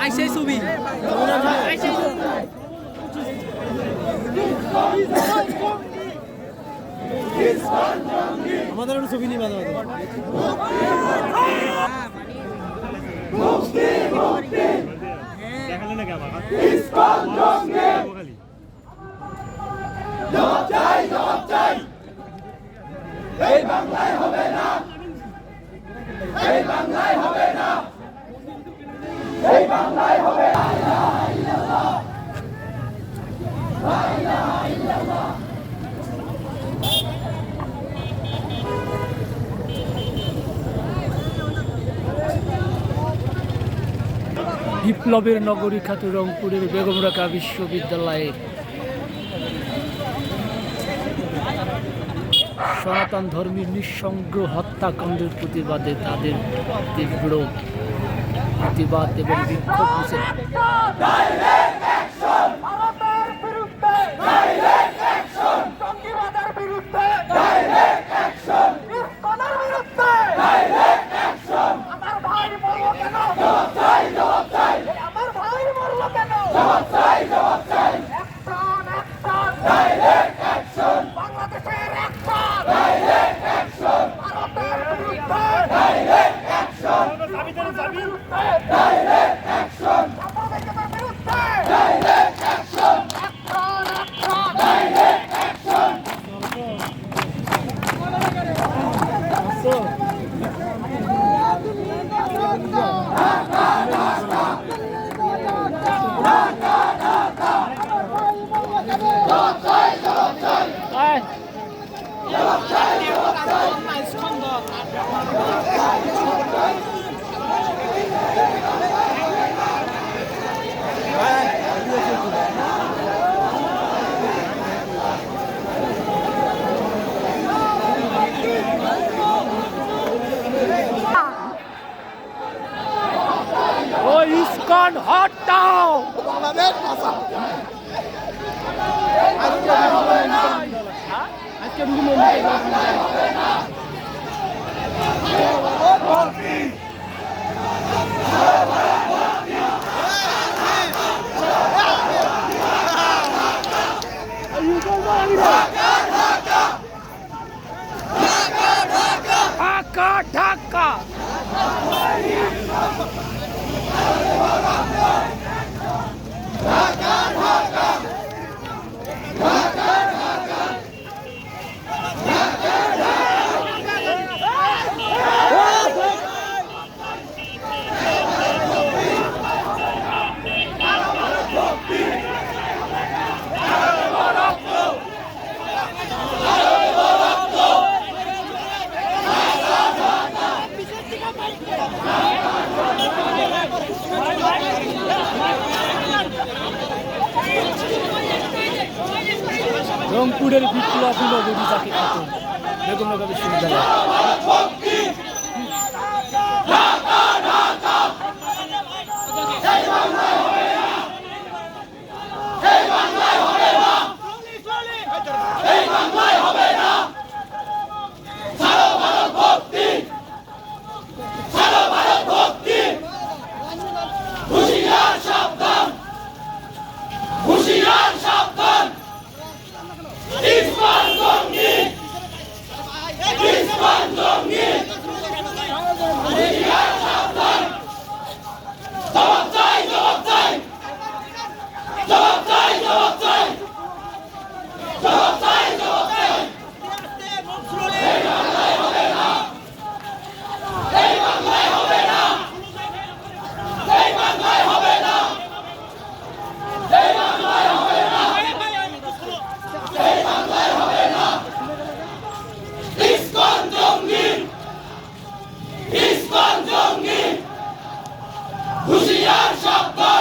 আইসে ছবি আমাদের ছবি নিয়ে মাঝে মাঝে দেখালে না কেমন এই বাংলায় হবে না, এই বাংলায় হবে না, এই বাংলায় হবে না। বিপ্লবের নগরী খ্যাত রংপুরের বেগম রোকেয়া বিশ্ববিদ্যালয়ের সনাতন ধর্মীর নিঃসঙ্গ হত্যাকাণ্ডের প্রতিবাদে তাদের তীব্র প্রতিবাদ এবং বিক্ষোভ হয়েছে। ইসকন হটাও বাংলাদেশ ভাষা আজকে ঢাকা ঢাকা রংপুরের বিপ্লবী নগরী যাকে খ্যাত বেগম রোকেয়া বিশ্ববিদ্যালয় হুঁশিয়ার সাবধান।